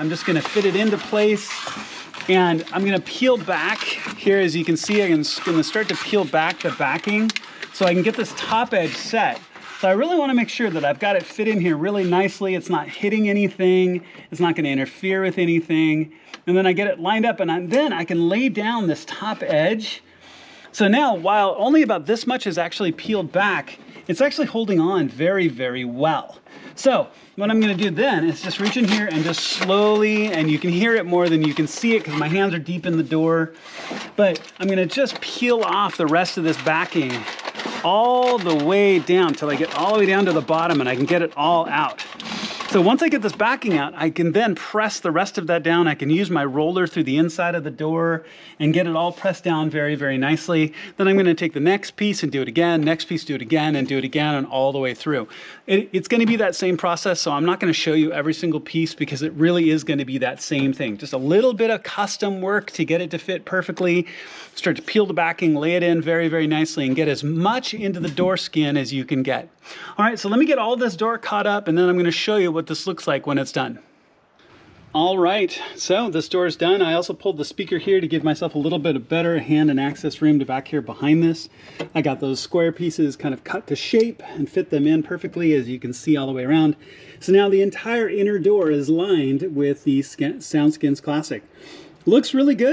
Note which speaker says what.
Speaker 1: I'm just gonna fit it into place, and I'm gonna peel back here. As you can see, I'm gonna start to peel back the backing so I can get this top edge set. So I really wanna make sure that I've got it fit in here really nicely. It's not hitting anything. It's not gonna interfere with anything. And then I get it lined up, and then I can lay down this top edge. So now, while only about this much is actually peeled back, it's actually holding on very, very well. So what I'm gonna do then is just reach in here and just slowly, and you can hear it more than you can see it because my hands are deep in the door, but I'm gonna just peel off the rest of this backing all the way down till I get all the way down to the bottom and I can get it all out. So once I get this backing out, I can then press the rest of that down. I can use my roller through the inside of the door and get it all pressed down very, very nicely. Then I'm gonna take the next piece and do it again, next piece, do it again, and do it again, and all the way through. It's gonna be that same process, so I'm not gonna show you every single piece because it really is gonna be that same thing. Just a little bit of custom work to get it to fit perfectly. Start to peel the backing, lay it in very, very nicely, and get as much into the door skin as you can get. All right, so let me get all this door caught up, and then I'm gonna show you what this looks like when it's done. All right, so this door is done. I also pulled the speaker here to give myself a little bit of better hand and access room to back here behind this. I got those square pieces kind of cut to shape and fit them in perfectly, as you can see all the way around. So now the entire inner door is lined with the SoundSkins Classic. Looks really good.